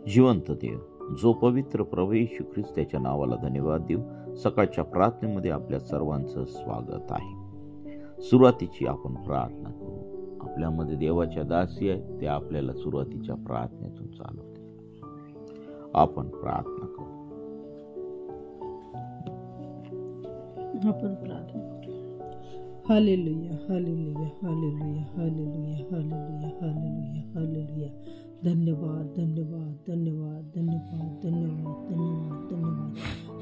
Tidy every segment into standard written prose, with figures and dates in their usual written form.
जिवंत देव, जो पवित्र प्रभू येशू ख्रिस्ताच्या नावाला धन्यवाद देऊ. सकाळच्या प्रार्थनेमध्ये आपल्या सर्वांचं स्वागत आहे. सुरुवातीची आपण प्रार्थना करू. आपल्यामध्ये देवाच्या दासी आहेत, ते आपल्याला सुरुवातीच्या प्रार्थनेतून चालवते. आपण प्रार्थना करू. आपण प्रार्थना करू. Hallelujah, hallelujah, hallelujah, hallelujah, hallelujah, hallelujah, hallelujah. धन्यवाद, धन्यवाद, धन्यवाद, धन्यवाद, धन्यवाद, धन्यवाद, धन्यवाद,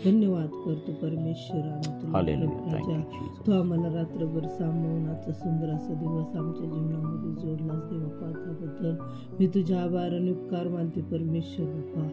धन्यवाद करतो परमेश्वराने तुला. तू आम्हाला रात्रभर सामावण्याचा सुंदर असा दिवस आमच्या जीवनामध्ये जोडलास देवा. त्याबद्दल मी तुझ्या आभार आणि उपकार मानते परमेश्वर बाप्पा.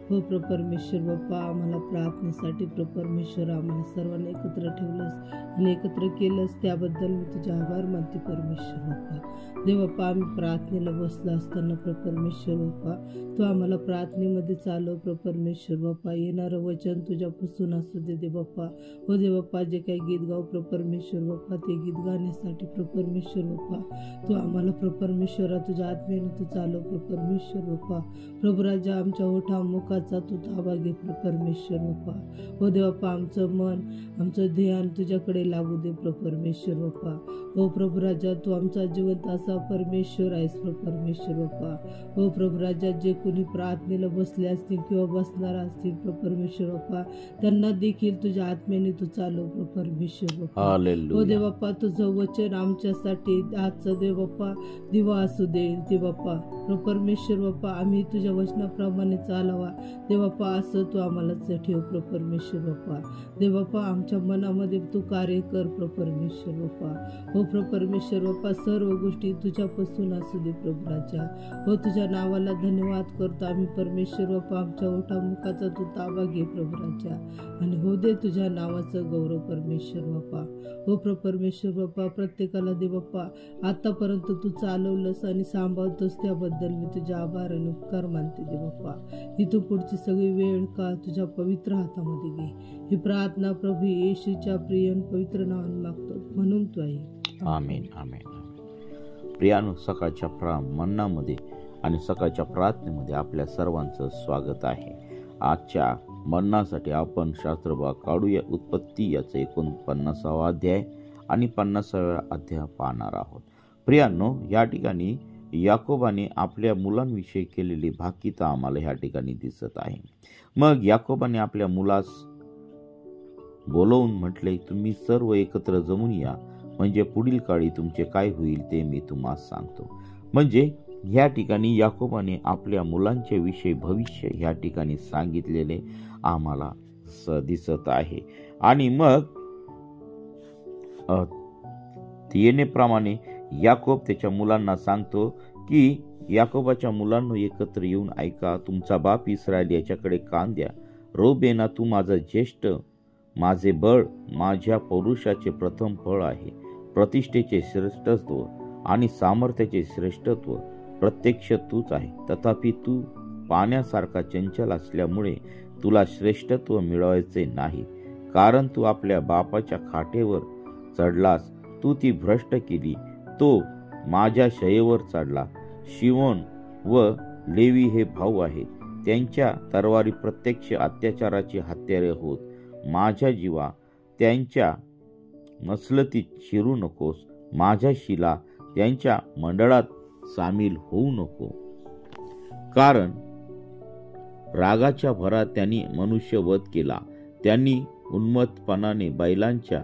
हो परमेश्वर बाप्पा, आम्हाला प्रार्थनेसाठी परमेश्वर आम्हाला सर्वांना एकत्र ठेवलंस आणि एकत्र केलंस, त्याबद्दल मी तुझे आभार मानते परमेश्वर बाप्पा. देवप्पा, आम्ही प्रार्थनेला बसलो असताना परमेश्वर बाप्पा, तू आम्हाला प्रार्थनेमध्ये चालव परमेश्वर बाप्पा. येणारं वचन तुझ्यापासून असू दे देवप्पा. हो देवप्पा, जे काही गीत गाव परमेश्वर बाप्पा, ते गीत गाण्यासाठी परमेश्वर बाप्पा तू आम्हाला परमेश्वरा तुझ्या आत्म्याने तू चालव परमेश्वर बाप्पा. प्रभू राजा, आमच्या ओठा मुखाचा तू ताबा घे परमेश्वर बाप्पा. हो देवप्पा, आमचं मन आमचं ध्यान तुझ्याकडे लागू दे परमेश्वर बाप्पा. हो प्रभू राजा, तू आमचा जिवंत असा परमेश्वर आहेस परमेश्वर बाप्पा. हो प्रभू राजा, जे कोणी प्रार्थनेला बसले असतील किंवा बसणार असतील परमेश्वर बाप्पा, त्यांना देखील तुझ्या आत्म्याने तू चालव परमेश्वर बाप्पा. हो देवप्पा, तुझं वचन आमच्यासाठी आजचं देवप्पा दिवा असू दे देवप्पा. परमेश्वर बाप्पा, आम्ही तुझ्या वचनाप्रमाणे चालावा देवप्पा, असं तू आम्हाला ठेव परमेश्वर बाप्पा. देवप्पा, आमच्या मनामध्ये तू कार्य कर परमेश्वर बाप्पा. हो परमेश्वर बाप्पा, सर्व गोष्टी तुझ्यापासून असू दे प्रभू राजा. हो तुझ्या नावाला धन्यवाद करतो आम्ही परमेश्वर बाप्पा. आमच्या ओठामुखाचा तू ताबा घे प्रभू राजा आणि हो दे तुझ्या नावाचं गौरव परमेश्वर बाप्पा. हो परमेश्वर बाप्पा, प्रत्येकाला दे बाप्पा आतापर्यंत तू चालवलंस आणि सांभाळतोस, त्याबद्दल मी तुझ्या आभार आणि उपकार मानते दे बाप्पा. इथून पुढची सगळी वेळ का तुझ्या पवित्र हातामध्ये घे. ही प्रार्थना प्रभू येशूच्या प्रिय पवित्र नावाने मागतो, म्हणून तू आहे. आमेन, आमेन. प्रियानो, सकाळच्या मन्नामध्ये आणि सकाळच्या प्रार्थनेमध्ये आपल्या सर्वांचं स्वागत आहे. आजच्या मन्नासाठी आपण शास्त्रभाग काढूया. उत्पत्ती याचं 49वा अध्याय आणि 50व्या अध्याय पाहणार आहोत. प्रियांनो, या ठिकाणी याकोबाने आपल्या मुलांविषयी केलेली भाकीता आम्हाला ह्या ठिकाणी दिसत आहे. मग याकोबाने आपल्या मुलास बोलवून म्हटले, तुम्ही सर्व एकत्र जमून या, म्हणजे पुढील काळी तुमचे काय होईल ते मी तुम्हाला सांगतो. म्हणजे ह्या ठिकाणी याकोबाने आपल्या मुलांच्या विषयी भविष्य ह्या ठिकाणी सांगितलेले आम्हाला दिसत आहे. आणि मग येणेप्रमाणे याकोब त्याच्या मुलांना सांगतो की याकोबाच्या मुलांनो, एकत्र येऊन ऐका. तुमचा बाप इस्रायल याच्याकडे कान द्या. रोबेना, तू माझा ज्येष्ठ, माझे बळ, माझ्या पौरुषाचे प्रथम फळ आहे. प्रतिष्ठेचे श्रेष्ठत्व आणि सामर्थ्याचे श्रेष्ठत्व प्रत्यक्ष तूच आहे. तथापि तू पाण्यासारखा चंचल असल्यामुळे तुला श्रेष्ठत्व मिळवायचे नाही, कारण तू आपल्या बापाच्या खाटेवर चढलास. तू ती भ्रष्ट केली. तो माझ्या शयेवर चढला. शिमोन व लेवी हे भाऊ आहेत. त्यांच्या तरवारी प्रत्यक्ष अत्याचाराची हत्यारे होत. माझ्या जीवा, त्यांच्या मसलतीत शिरू नकोस. माझ्या शिला, त्यांच्या मंडळात सामील होऊ नको. कारण रागाच्या भरात त्यांनी मनुष्यवध केला. त्यांनी उन्मत्तपणाने बैलांच्या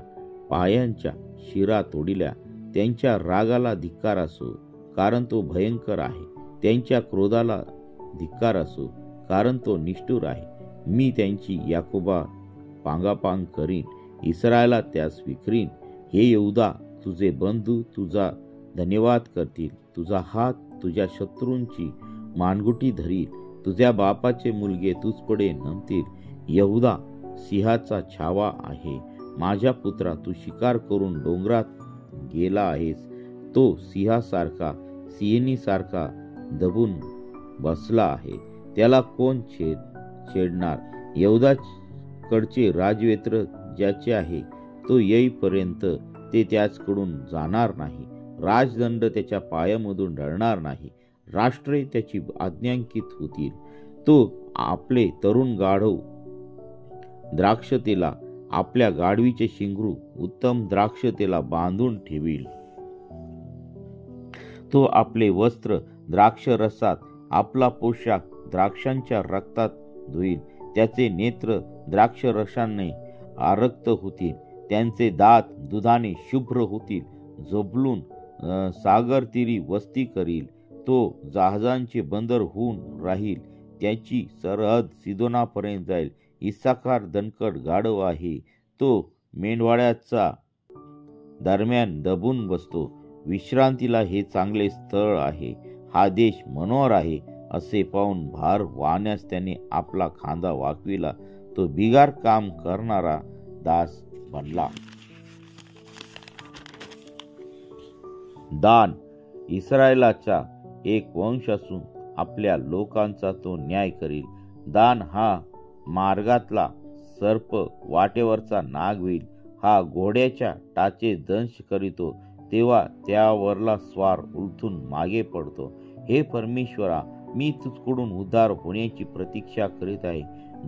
पायांच्या शिरा तोडिल्या. त्यांच्या रागाला धिक्कार असो, कारण तो भयंकर आहे. त्यांच्या क्रोधाला धिक्कार असो, कारण तो निष्ठुर आहे. मी त्यांची याकोबा पांगापांग करीन, इस्रायला त्यास विखरीन. हे यहूदा, तुझे बंधू तुझा धन्यवाद करतील. तुझा हात तुझ्या शत्रूंची मानगुटी धरील. तुझ्या बापाचे मुलगे तुझपडे नमतील. यहूदा सिंहाचा छावा आहे. माझ्या पुत्रा, तू शिकार करून डोंगरात गेला आहेस. तो सिंहासारखा, सिंहिणीसारखा दबून बसला आहे. त्याला कोण छेडणार? यहूदाकडचे राजवेत्र ज्याचे आहे, तो येईपर्यंत ते त्याचकडून जाणार नाही. राजदंड त्याच्या पायामधून ढळणार नाही. राष्ट्रे त्याची आज्ञांकित होतील. तो आपले तरुण गाढव द्राक्षतेला आपल्या गाढवीचे शिंगरू उत्तम द्राक्षतेला बांधून ठेवील. तो आपले वस्त्र द्राक्ष रसात, आपला पोशाख द्राक्षांच्या रक्तात धुईल. त्याचे नेत्र द्राक्ष रसाने आरक्त होतील, त्यांचे दात दुधाने शुभ्र होतील. झोबलून सागर तीरी वस्ती करील. तो जहाजांचे बंदर होऊन राहील, त्याची सरहद सिदोनापर्यंत जाईल. इसाकार दणकट गाढव आहे, तो मेंढवाळ्याचा दरम्यान दबून बसतो. विश्रांतीला हे चांगले स्थळ आहे, हा देश मनोहर आहे असे पाहून भार वाहण्यास त्याने आपला खांदा वाकविला. तो बिगार काम करणारा दास बनला. दान इस्रायलाचा एक वंश असून आपल्या लोकांचा तो न्याय करील. दान हा मार्गातला सर्प, वाटेवरचा नाग होईल. हा घोड्याच्या टाचे दंश करीतो, तेव्हा त्यावरला स्वार उलथून मागे पडतो. हे परमेश्वरा, मी तुझकडून उद्धार होण्याची प्रतीक्षा करीत आहे.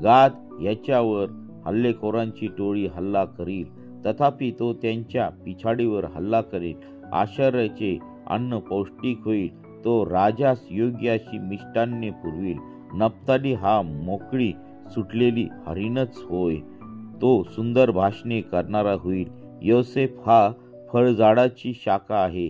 गाद याच्यावर हल्लेखोरांची टोळी हल्ला करील, तथापि तो त्यांच्या पिछाडीवर हल्ला करील. आशेरचे अन्न पौष्टिक होईल, तो राजास योग्य अशी मिष्टान्ने पुरविल. नप्ताली हा मोकळी सुटलेली हरिणच होय, तो सुंदर भाषणे करणारा होईल. योसेफ हा फळझाडाची शाखा आहे,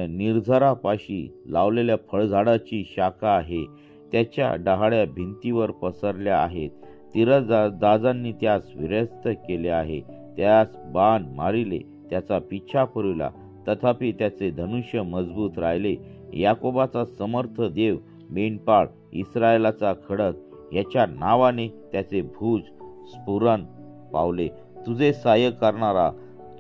निर्झरापाशी लावलेल्या फळझाडाची शाखा आहे. त्याच्या डहाळ्या भिंतीवर पसरल्या आहेत. तिरंदाजांनी त्यास विरस्त केले आहे, त्यास बाण मारिले, त्याचा पिछा पुरविला, तथापि त्याचे धनुष्य मजबूत राहिले. याकोबाचा समर्थ देव मेंढपाळ, इस्रायलाचा खडक, याच्या नावाने त्याचे भुज स्फुरण पावले. तुझे सहाय्य करणारा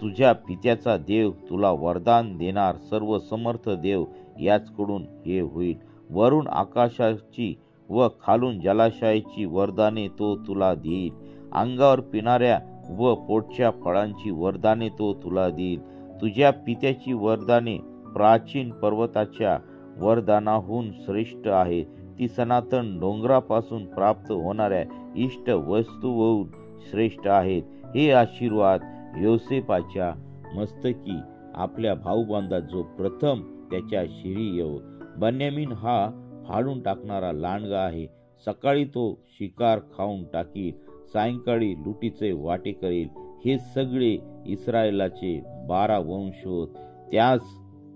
तुझ्या पित्याचा देव तुला वरदान देणार. सर्व समर्थ देव याचकडून हे होईल. वरून आकाशाची व खालून जलाशयाची वरदाने तो तुला देईल. अंगावर पिणाऱ्या व पोटच्या फळांची वरदाने तो तुला देईल. तुझ्या पित्याची वरदाने प्राचीन पर्वताच्या वरदानाहून श्रेष्ठ आहे. ती सनातन डोंगरापासून प्राप्त होणाऱ्या इष्ट वस्तूहून श्रेष्ठ आहेत. हे आशीर्वाद योसेफाच्या मस्तकी आपल्या भाऊबांधा जो प्रथम त्याच्या शिरी येवो. बन्यामीन हा फाडून टाकणारा लांडगा आहे. सकाळी तो शिकार खाऊन टाकील, सायंकाळी लुटीचे वाटे करेल. हे सगळे इस्रायलाचे 12 वंश होत.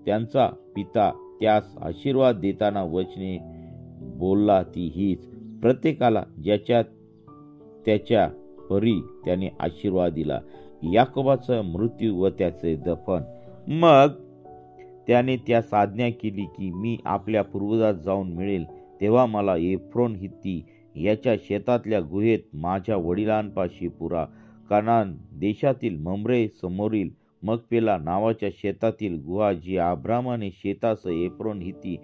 त्यांचा पिता त्यास आशीर्वाद देताना वचने बोलला ती हीच. प्रत्येकाला ज्याच्या त्याच्या परी त्याने आशीर्वाद दिला. याकोबाचा मृत्यू व त्याचे दफन. मग त्याने त्यास आज्ञा केली की मी आपल्या पूर्वजात जाऊन मिळेल तेव्हा मला एफ्रोन हित्ती याच्या शेतातल्या गुहेत माझ्या वडिलांपाशी पुरा. कनान देशातील मम्रे समोरील मकपेला नावाच्या शेतातील गुहा जी अब्रामाने शेतास एफ्रोन हित्ती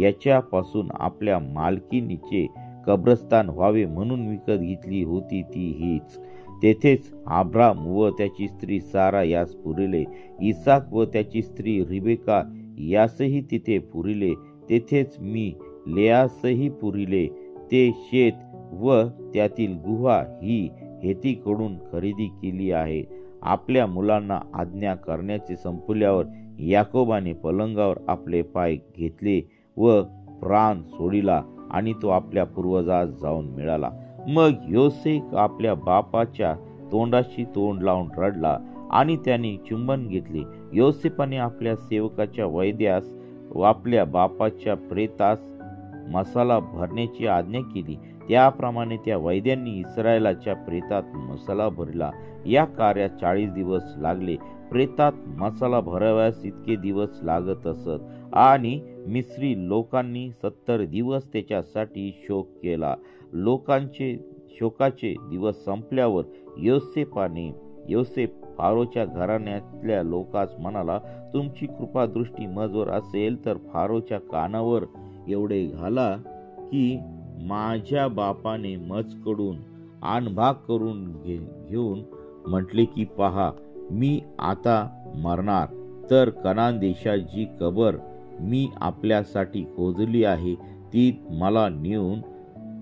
याच्यापासून आपल्या मालकीनीचे कब्रस्तान व्हावे म्हणून विकत घेतली होती ती हीच. तेथेच अब्राम व त्याची स्त्री सारा यास पुरिले. इसाक व त्याची स्त्री रिबेका यासही तिथे पुरिले. तेथेच मी लेयासही पुरिले. ते शेत व त्यातील गुहा ही हेतीकडून खरेदी केली आहे. आपल्या मुलांना आज्ञा करण्याचे संपल्यावर याकोबाने पलंगावर आपले पाय घेतले व प्राण सोडिला आणि तो आपल्या पूर्वजास जाऊन मिळाला. मग योसेफ आपल्या बापाच्या तोंडाशी तोंड लावून रडला आणि त्याने चुंबन घेतले. योसेफाने आपल्या सेवकाच्या वैद्यास व आपल्या बापाच्या प्रेतास मसाला भरण्याची आज्ञा केली. त्याप्रमाणे त्या वैद्यांनी इस्रायलाच्या प्रेतात मसाला भरला. या कार्यात 40 दिवस लागले. प्रेतात मसाला भराव्यास इतके दिवस लागत असत आणि मिस्री लोकांनी 70 दिवस त्याच्यासाठी शोक केला. लोकांचे शोकाचे दिवस संपल्यावर योसेफ फारोच्या घराण्यातल्या लोकांस म्हणाला, तुमची कृपादृष्टी मजवर असेल तर फारोच्या कानावर एवढे घाला की माझ्या बापाने मजकडून आणभाग करून घेऊन म्हटले की पहा, मी आता मरणार, तर कनान देशात जी कबर मी आपल्यासाठी खोदली आहे ती मला नेऊन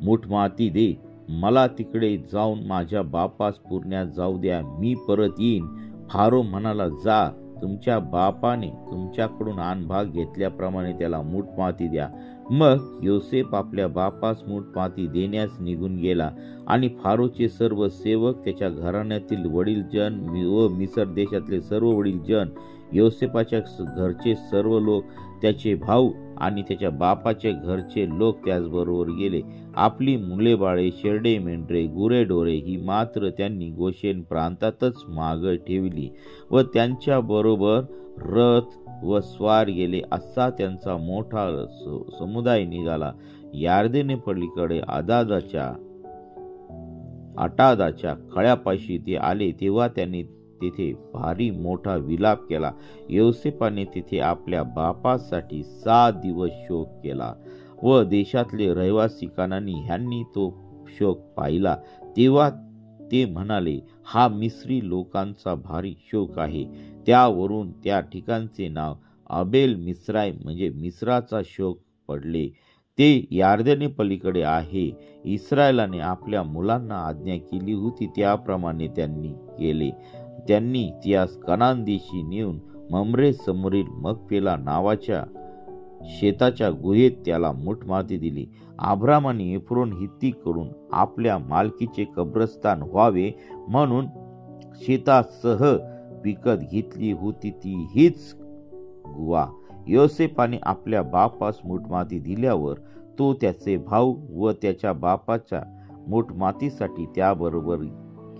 मूठ माती दे, मला तिकडे जाऊन माझ्या बापास पुरण्यात जाऊ द्या, मी परत येईन. फारो म्हणाला, जा, तुमच्या बापाने तुमच्याकडून भाग घेतल्याप्रमाणे त्याला मूठ माती द्या. मग योसेफ आपल्या बापास मूठ माती देण्यास निघून गेला आणि फारोचे सर्व सेवक, त्याच्या घराण्यातील वडीलजन व मिसर देशातले सर्व वडीलजन, योसेफाच्या घरचे सर्व लोक, त्याचे भाऊ आणि त्याच्या बापाचे घरचे लोक त्याचबरोबर गेले. आपली मुले बाळे, शेरडे मेंढरे, गुरेढोरे ही मात्र त्यांनी गोशेन प्रांतातच माग ठेवली व त्यांच्या बरोबर रथ व स्वार गेले. असा त्यांचा मोठा समुदाय निघाला. यार्देने पलीकडे आटादाच्या खळ्यापाशी ते आले तेव्हा त्यांनी तिथे भारी मोठा विलाप केला. योसेफाने तिथे आपल्या बापासाठी 7 दिवस शोक केला व देशातले रहिवासी कानानी ह्यांनी तो शोक पाहिला तेव्हा ते म्हणाले, हा मिस्री लोकांचा भारी शोक आहे. त्यावरून त्या ठिकाणचे नाव अबेल मिस्राईम म्हणजे मिस्राचा शोक पडले. ते यार्देने पलीकडे आहे. इस्रायलाने आपल्या मुलांना आज्ञा केली होती त्याप्रमाणे त्यांनी केले. त्यांनी त्यास कनान देशी नेऊन ममरे समोरील मकपेला नावाच्या शेताच्या गुहेत त्याला मूठ माती दिली. अब्रामाने एफ्रोन हित्तीकडून आपल्या मालकीचे कब्रस्तान व्हावे म्हणून शेतासह विकत घेतली होती ती हीच गुहा. योसेफाने आपल्या बापास मूठ माती दिल्यावर तो त्याचे भाऊ व त्याच्या बापाच्या मूठ मातीसाठी त्याबरोबर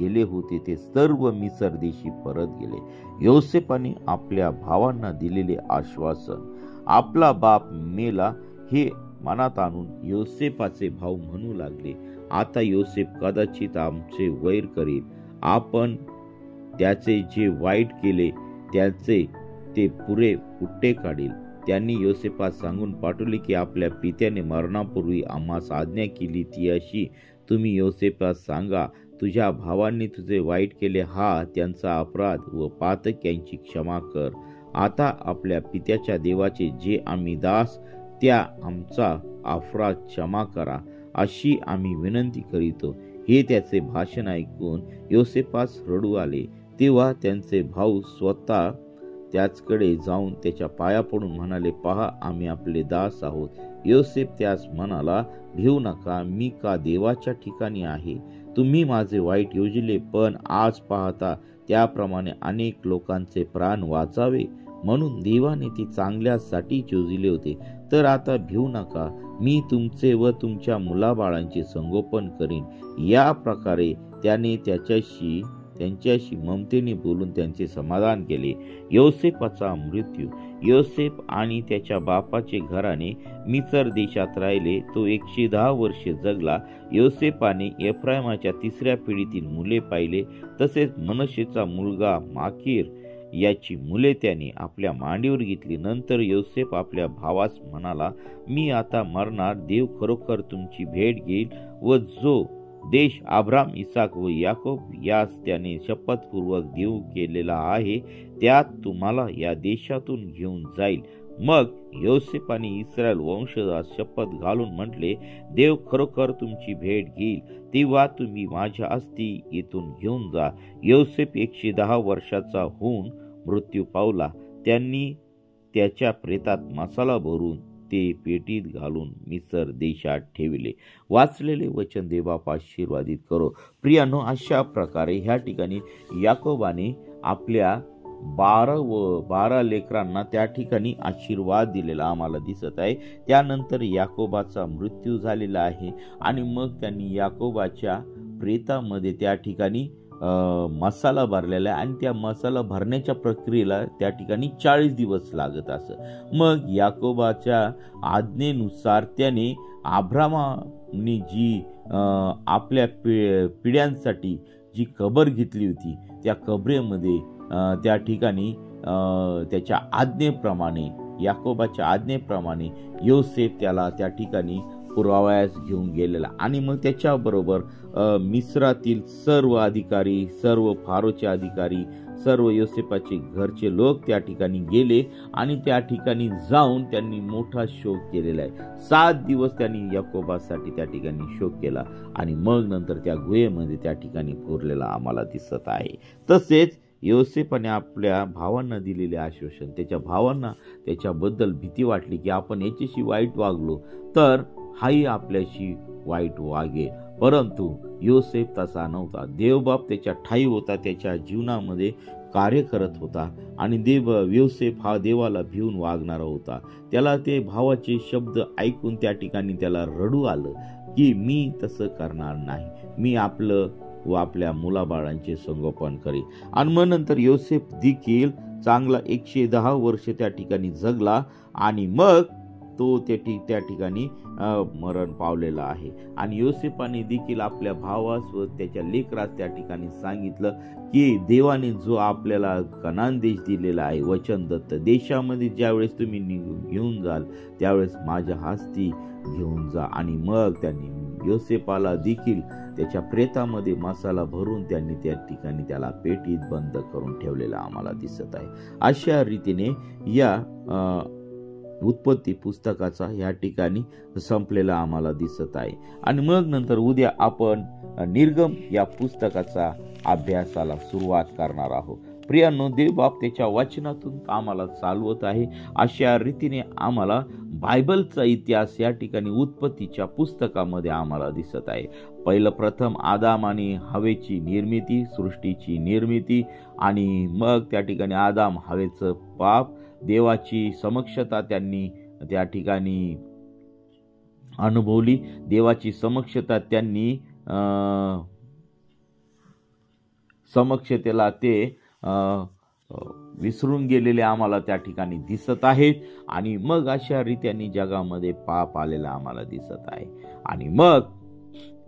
गेले होते ते सर्व मिसर देशी परत गेले. योसेफाने आपल्या भावांना दिलेले आश्वासन, आपला बाप मेला हे मनात आणून योसेफाचे भाऊ म्हणू लागले, आता योसेफ कदाचित आमचे वैर करेल, आपण त्याचे जे वाईट केले त्याचे ते पुरे पुट्टे काढील. त्यांनी योसेफास सांगून पाठवले की आपल्या पित्याने मरणापूर्वी आम्हास आज्ञा केली ती अशी, तुम्ही योसेफास सांगा, तुझ्या भावांनी तुझे वाईट केले, हा त्यांचा अपराध व पातक यांची क्षमा कर. आता आपल्या पित्याच्या देवाचे जे आम्ही दास, त्या आमचा अपराध क्षमा करा, अशी आम्ही विनंती करीतो. हे त्याचे भाषण ऐकून योसेफास रडू आले. तेव्हा त्यांचे भाऊ स्वतः त्याचकडे जाऊन त्याच्या पाया पडून म्हणाले, पहा, आम्ही आपले दास आहोत. योसेफ त्यास म्हणाला, भिवू नका, मी का देवाच्या ठिकाणी आहे? तुम्ही माझे वाईट योजिले, पण आज पाहता त्याप्रमाणे अनेक लोकांचे प्राण वाचावे म्हणून देवाने ती चांगल्यासाठी योजिले होते. तर आता भिवू नका, मी तुमचे व तुमच्या मुलाबाळांचे संगोपन करीन. या प्रकारे त्याने त्यांच्याशी ममतेने बोलून त्यांचे समाधान केले. योसेफाचा मृत्यू. योसेफ आणि त्याच्या बापाचे घराणे मिसर देशात राहिले. तो 110 वर्षे जगला. योसेफाने एफ्रायमाच्या 3ऱ्या पिढीतील मुले पाहिले. तसेच मनशेचा मुलगा माकीर याची मुले त्याने आपल्या मांडीवर घेतली. नंतर योसेफ आपल्या भावास म्हणाला, मी आता मरणार, देव खरोखर तुमची भेट घेईल व जो देश अब्राम, इसाक व याकोब यास त्याने शपथपूर्वक देऊ केलेला आहे त्यात तुम्हाला या देशातून घेऊन जाईल. मग योसेफाने इस्रायल वंशजास शपथ घालून म्हटले, देव खरोखर तुमची भेट घेईल तेव्हा तुम्ही माझ्या अस्थी येथून घेऊन जा. योसेफ 110 वर्षाचा होऊन मृत्यू पावला. त्यांनी त्याच्या प्रेतात मसाला भरून ते पेटीत घालून मिसर देशात ठेवले. वाचलेले वचन देवबाप आशीर्वादित करो. प्रियानो, अशा प्रकारे ह्या ठिकाणी याकोबाने आपल्या 12 लेकरांना त्या ठिकाणी आशीर्वाद दिलेला आम्हाला दिसत आहे. त्यानंतर याकोबाचा मृत्यू झालेला आहे आणि मग त्यांनी याकोबाच्या प्रेतामध्ये त्या ठिकाणी मसाला भरलेला आहे आणि त्या मसाला भरण्याच्या प्रक्रियेला त्या ठिकाणी 40 दिवस लागत असत. मग याकोबाच्या आज्ञेनुसार त्याने अब्रामाने जी आपल्या पिढ्यांसाठी जी कबर घेतली होती त्या कबरेमध्ये त्या ठिकाणी त्याच्या आज्ञेप्रमाणे, याकोबाच्या आज्ञेप्रमाणे योसेफ त्याला त्या ठिकाणी पुरावयास घेऊन गेलेला आणि मग त्याच्याबरोबर मिस्रातील सर्व अधिकारी, सर्व फारोचे अधिकारी सर्व योसेफाचे घरचे लोक त्या ठिकाणी गेले आणि त्या ठिकाणी जाऊन त्यांनी मोठा शोक केलेला आहे. 7 दिवस त्यांनी याकोबासाठी त्या ठिकाणी शोक केला आणि मग नंतर त्या गुहेमध्ये त्या ठिकाणी पुरलेला आम्हाला दिसत आहे. तसेच योसेफाने आपल्या भावांना दिलेले आश्वासन, त्याच्या भावांना त्याच्याबद्दल भीती वाटली की आपण याच्याशी वाईट वागलो तर हाही आपल्याशी वाईट वागेल, परंतु योसेफ तसा नव्हता. देवबाप त्याच्या ठाई होता, त्याच्या जीवनामध्ये कार्य करत होता आणि योसेफ हा देवाला भिवून वागणारा होता. त्याला ते भावाचे शब्द ऐकून त्या ठिकाणी त्याला रडू आलं की मी तसं करणार नाही, मी आपलं व आपल्या मुलाबाळांचे संगोपन करेल. आणि मग नंतर योसेफ देखील चांगला 110 वर्ष त्या ठिकाणी जगला आणि मग तो त्या ठिकाणी मरण पावलेला आहे. आणि योसेफाने देखील आपल्या भावास व त्याच्या लेकरास त्या ठिकाणी सांगितलं की देवाने जो आपल्याला कनान देश दिलेला आहे, वचनदत्त देशामध्ये ज्यावेळेस तुम्ही घेऊन जाल त्यावेळेस माझ्या हस्ती घेऊन जा. आणि मग त्यांनी योसेफाला देखील त्याच्या प्रेतामध्ये मसाला भरून त्यांनी त्या ठिकाणी त्याला पेटीत बंद करून ठेवलेला आम्हाला दिसत आहे. अशा रीतीने या उत्पत्ती पुस्तकाचा या ठिकाणी संपलेला आम्हाला दिसत आहे. आणि मग नंतर उद्या आपण निर्गम या पुस्तकाचा अभ्यासाला सुरुवात करणार आहोत. प्रियांनो, देवबाप त्याच्या वचनातून आम्हाला चालवत आहे. अशा रीतीने आम्हाला बायबलचा इतिहास या ठिकाणी उत्पत्तीच्या पुस्तकामध्ये आम्हाला दिसत आहे. प्रथम आदाम आणि हवेची निर्मिती, सृष्टीची निर्मिती आणि मग त्या ठिकाणी आदाम हवेचं पाप, देवाची समक्षता त्यांनी त्या ठिकाणी अनुभवली, देवाची समक्षता त्यांनी समक्षतेला ते विसरून गेलेले आम्हाला त्या ठिकाणी दिसत आहेत. आणि मग अशा रीतीने जगामध्ये पाप आलेला आम्हाला दिसत आहे. आणि मग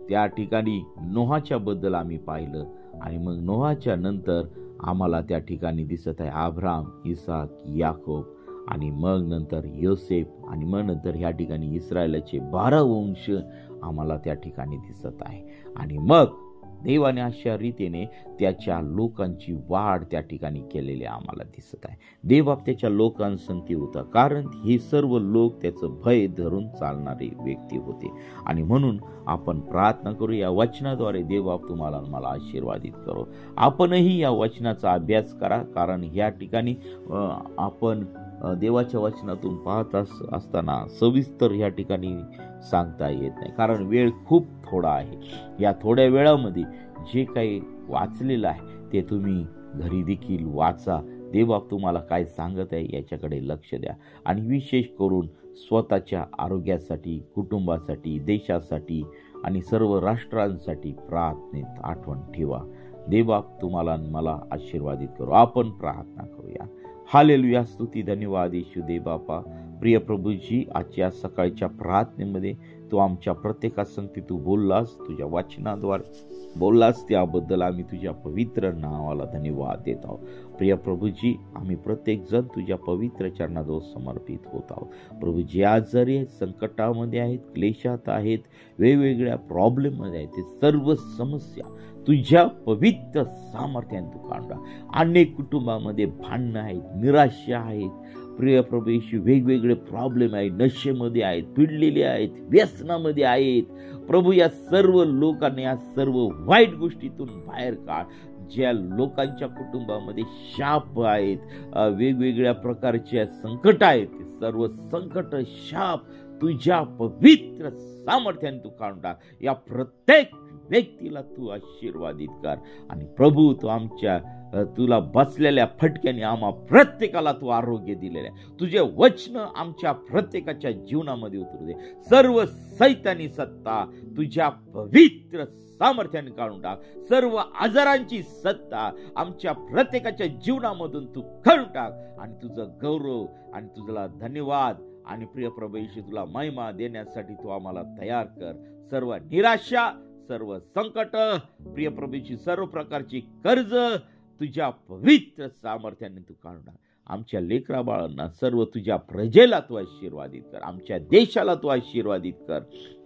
त्या ठिकाणी नोहाच्या बद्दल आम्ही पाहिलं आणि मग नोहाच्या नंतर आम्हाला त्या ठिकाणी दिसत आहे अब्राम, इसाक, याकोब आणि मग नंतर योसेफ आणि मग नंतर ह्या ठिकाणी इस्रायलाचे 12 वंश आम्हाला त्या ठिकाणी दिसत आहे. आणि मग देवाने अशा रीतीने त्याच्या लोकांची वाढ त्या ठिकाणी केलेली आम्हाला दिसत आहे. देवबाप त्याच्या लोकांसंगती होता, कारण हे सर्व लोक त्याचं भय धरून चालणारे व्यक्ती होते. आणि म्हणून आपण प्रार्थना करू, या वचनाद्वारे देवबाप तुम्हाला मला आशीर्वादित करो. आपणही या वचनाचा अभ्यास करा, कारण या ठिकाणी आपण देवाच्या वचनातून पाहत असताना सविस्तर या ठिकाणी सांगता येत नाही, कारण वेळ खूप थोडा आहे. या थोड्या वेळामध्ये जे काही वाचलेलं आहे ते तुम्ही घरी देखील वाचा. देवबाप तुम्हाला काय सांगत आहे याच्याकडे लक्ष द्या आणि विशेष करून स्वतःच्या आरोग्यासाठी, कुटुंबासाठी, देशासाठी आणि सर्व राष्ट्रांसाठी प्रार्थनेत आठवण ठेवा. देवबाप तुम्हाला मला आशीर्वादित करू. आपण प्रार्थना करूया. हालेलुया, स्तुती, धन्यवाद येशू दे बापा. प्रिय प्रभूजी, आजच्या सकाळच्या प्रार्थनेमध्ये तू आमच्या प्रत्येकासंगती तू बोललास, तुझ्या वचनाद्वारे बोललास, त्याबद्दल आम्ही तुझ्या पवित्र नावाला धन्यवाद देत आहोत. प्रिय प्रभूजी, आम्ही प्रत्येक जण तुझ्या पवित्र चरणाजवळ समर्पित होत आहोत. प्रभू, जे आजारी आहेत, संकटामध्ये आहेत, क्लेशात आहेत, वेगवेगळ्या प्रॉब्लेममध्ये आहेत, ते सर्व समस्या तुझ्या पवित्र सामर्थ्याने तू काढा. अनेक कुटुंबामध्ये भांडणं आहेत, निराशा आहेत, प्रिय प्रभू येशू, वेगवेगळे प्रॉब्लेम आहेत, नशेमध्ये आहेत, पिडलेले आहेत, व्यसनामध्ये आहेत. प्रभू, या सर्व लोकांना या सर्व वाईट गोष्टीतून बाहेर काढ. ज्या लोकांच्या कुटुंबामध्ये शाप आहेत, वेगवेगळ्या प्रकारच्या संकट आहेत, ते सर्व संकट, शाप तुझ्या पवित्र सामर्थ्याने तू काढून टाक. या प्रत्येक व्यक्तीला तू आशीर्वादित कर. आणि प्रभू, तू आमच्या तुला बसलेल्या फटक्याने आम्हा प्रत्येकाला तू आरोग्य दिलेलं आहे. तुझे वचन आमच्या प्रत्येकाच्या जीवनामध्ये उतरू दे. सर्व सैतानी सत्ता तुझ्या पवित्र सामर्थ्याने काढून टाक. सर्व आजारांची सत्ता आमच्या प्रत्येकाच्या जीवनामधून तू काढून टाक. आणि तुझं गौरव आणि तुझला धन्यवाद आणि प्रिय प्रभू येशू, तुला महिमा देण्यासाठी तू आम्हाला तयार कर. सर्व निराशा, सर्व संकट, प्रिय प्रभूची सर्व प्रकारची कर्ज तुझ्या पवित्र सामर्थ्याने तू काढून टाक. आमच्या लेकरा बाळांना, सर्व तुझ्या प्रजेला तू आशीर्वादित कर. आमच्या देशाला तू आशीर्वादित कर.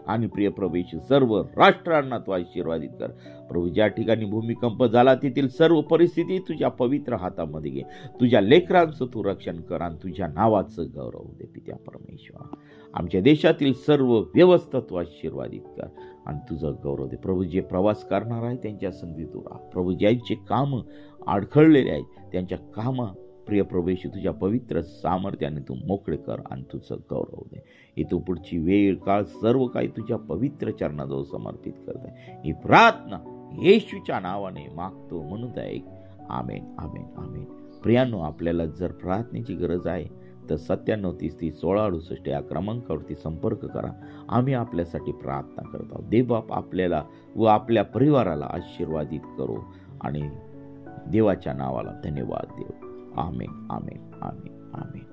आणि प्रिय प्रभू येशू सर्व राष्ट्रांना तू आशीर्वादित कर. प्रभू ज्या ठिकाणी भूमिकंप झाला तेथील सर्व परिस्थिती तुझ्या पवित्र हातामध्ये घे. तुझ्या लेकरांचं तू रक्षण कर आणि तुझ्या नावाचं गौरव दे पित्या परमेश्वरा. आमच्या देशातील सर्व व्यवस्था तू आशीर्वादित कर आणि तुझं गौरव दे. प्रभू जे प्रवास करणार आहे त्यांच्या संधी तू राहा. प्रभू ज्यांचे काम अडखळलेले आहेत त्यांच्या कामं प्रिय प्रभू येशू तुझ्या पवित्र सामर्थ्याने तू मोकळे कर आणि तुझं गौरव दे. इथं पुढची वेळ काळ सर्व काही तुझ्या पवित्र चरणाजवळ समर्पित करते. ही प्रार्थना येशूच्या नावाने मागतो म्हणून ऐक. आमेन आमेन आमेन. प्रियांनो, आपल्याला जर प्रार्थनेची गरज आहे तर 9730301668 या क्रमांकावरती संपर्क करा. आम्ही आपल्यासाठी प्रार्थना करत आहोत. देवबाप आपल्याला व आपल्या परिवाराला आशीर्वादित करो आणि देवाच्या नावाला धन्यवाद देऊ. आमेन आमेन आमेन आमेन.